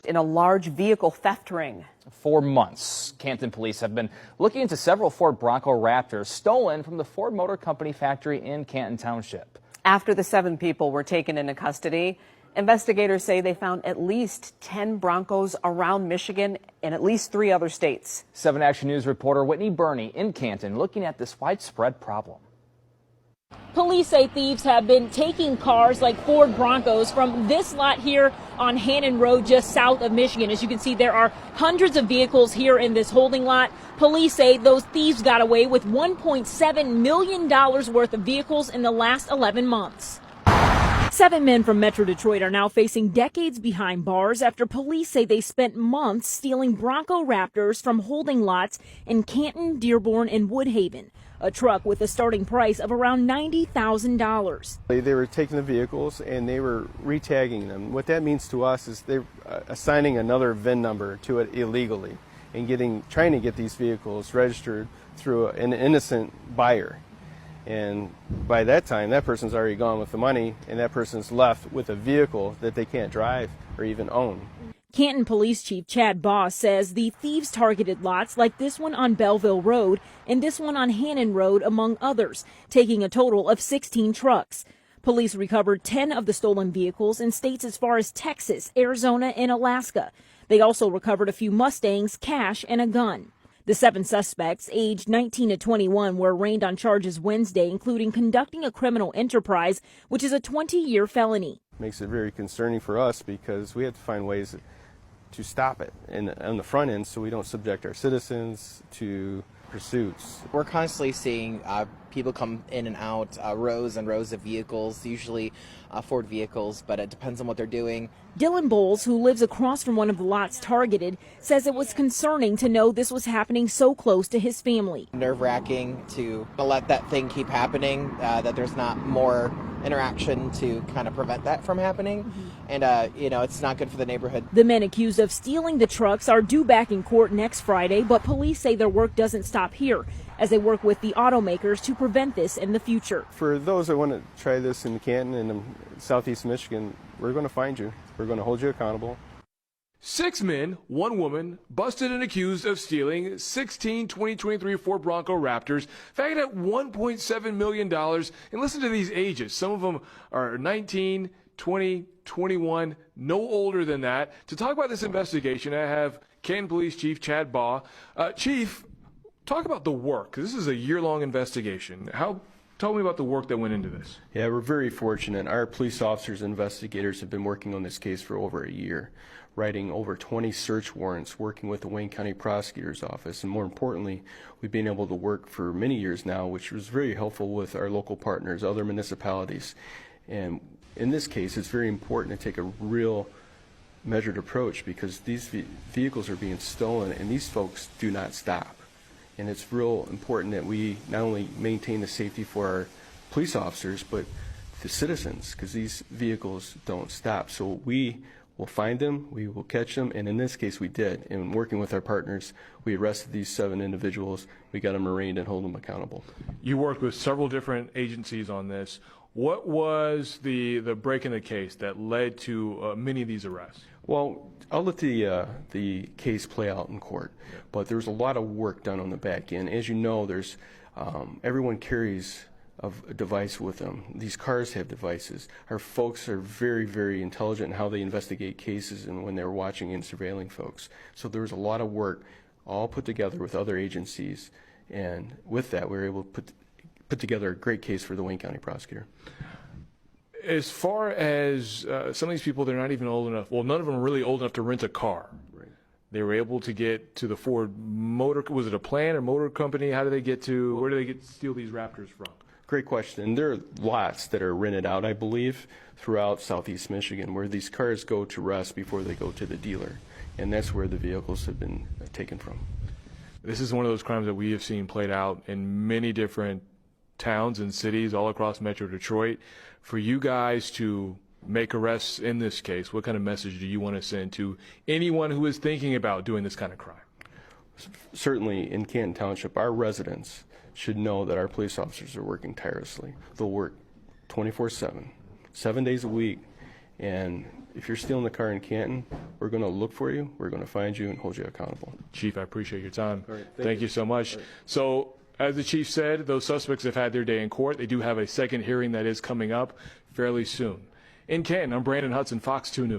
in a large vehicle theft ring. For months, Canton police have been looking into several Ford Bronco Raptors stolen from the Ford Motor Company factory in Canton Township. After the 7 people were taken into custody, investigators say they found at least 10 Broncos around Michigan and at least 3 other states. 7 Action News reporter Whitney Burney in Canton looking at this widespread problem. Police say thieves have been taking cars like Ford Broncos from this lot here on Hannon Road just south of Michigan. As you can see, there are hundreds of vehicles here in this holding lot. Police say those thieves got away with $1.7 million worth of vehicles in the last 11 months. 7 men from Metro Detroit are now facing decades behind bars after police say they spent months stealing Bronco Raptors from holding lots in Canton, Dearborn, and Woodhaven. A truck with a starting price of around $90,000. They were taking the vehicles and they were retagging them. What that means to us is they're assigning another VIN number to it illegally and trying to get these vehicles registered through an innocent buyer. And by that time, that person's already gone with the money, and that person's left with a vehicle that they can't drive or even own. Canton Police Chief Chad Boss says the thieves targeted lots like this one on Belleville Road and this one on Hannon Road, among others, taking a total of 16 trucks. Police recovered 10 of the stolen vehicles in states as far as Texas, Arizona, and Alaska. They also recovered a few Mustangs, cash, and a gun. The 7 suspects, aged 19 to 21, were arraigned on charges Wednesday, including conducting a criminal enterprise, which is a 20-year felony. Makes it very concerning for us because we have to find ways to stop it on the front end so we don't subject our citizens to pursuits. We're constantly seeing people come in and out, rows and rows of vehicles, usually Ford vehicles, but it depends on what they're doing. Dylan Bowles, who lives across from one of the lots targeted, says it was concerning to know this was happening so close to his family. Nerve-wracking to let that thing keep happening, that there's not more interaction to kind of prevent that from happening. And, it's not good for the neighborhood. The men accused of stealing the trucks are due back in court next Friday, but police say their work doesn't stop here as they work with the automakers to prevent this in the future. For those that want to try this in Canton and in southeast Michigan, we're going to find you. We're going to hold you accountable. 6 men, 1 woman, busted and accused of stealing 16 2023 Ford Bronco Raptors, valued at $1.7 million. And listen to these ages. Some of them are 19, 20, 21, no older than that. To talk about this investigation, I have Canton Police Chief Chad Baugh. Chief, talk about the work, because this is a year-long investigation. Tell me about the work that went into this. Yeah, we're very fortunate. Our police officers and investigators have been working on this case for over a year, writing over 20 search warrants, working with the Wayne County Prosecutor's Office, and more importantly, we've been able to work for many years now, which was very helpful with our local partners, other municipalities. And in this case, it's very important to take a real measured approach because these vehicles are being stolen and these folks do not stop. And it's real important that we not only maintain the safety for our police officers, but the citizens, because these vehicles don't stop. So we will find them, we will catch them, and in this case we did. And working with our partners, we arrested these 7 individuals, we got them arraigned and hold them accountable. You worked with several different agencies on this. What was the break in the case that led to many of these arrests? Well, I'll let the case play out in court, but there's a lot of work done on the back end. As you know, there's everyone carries a device with them. These cars have devices. Our folks are very, very intelligent in how they investigate cases and when they're watching and surveilling folks. So there's a lot of work all put together with other agencies, and with that, we were able to put together a great case for the Wayne County prosecutor. As far as some of these people, they're not even old enough. Well, none of them are really old enough to rent a car. Right. They were able to get to the Ford Motor. Was it a plant or motor company? How do they get to? Where do they get to steal these Raptors from? Great question. There are lots that are rented out, I believe, throughout southeast Michigan, where these cars go to rest before they go to the dealer, and that's where the vehicles have been taken from. This is one of those crimes that we have seen played out in many different towns and cities all across Metro Detroit. For you guys to make arrests in this case, what kind of message do you want to send to anyone who is thinking about doing this kind of crime? Certainly in Canton Township, our residents should know that our police officers are working tirelessly. They'll work 24/7, 7 days a week, And if you're stealing the car in Canton, we're going to look for you, we're going to find you, and hold you accountable. Chief, I appreciate your time. All right, thank you so much. So, as the chief said, those suspects have had their day in court. They do have a second hearing that is coming up fairly soon. In Canton, I'm Brandon Hudson, Fox 2 News.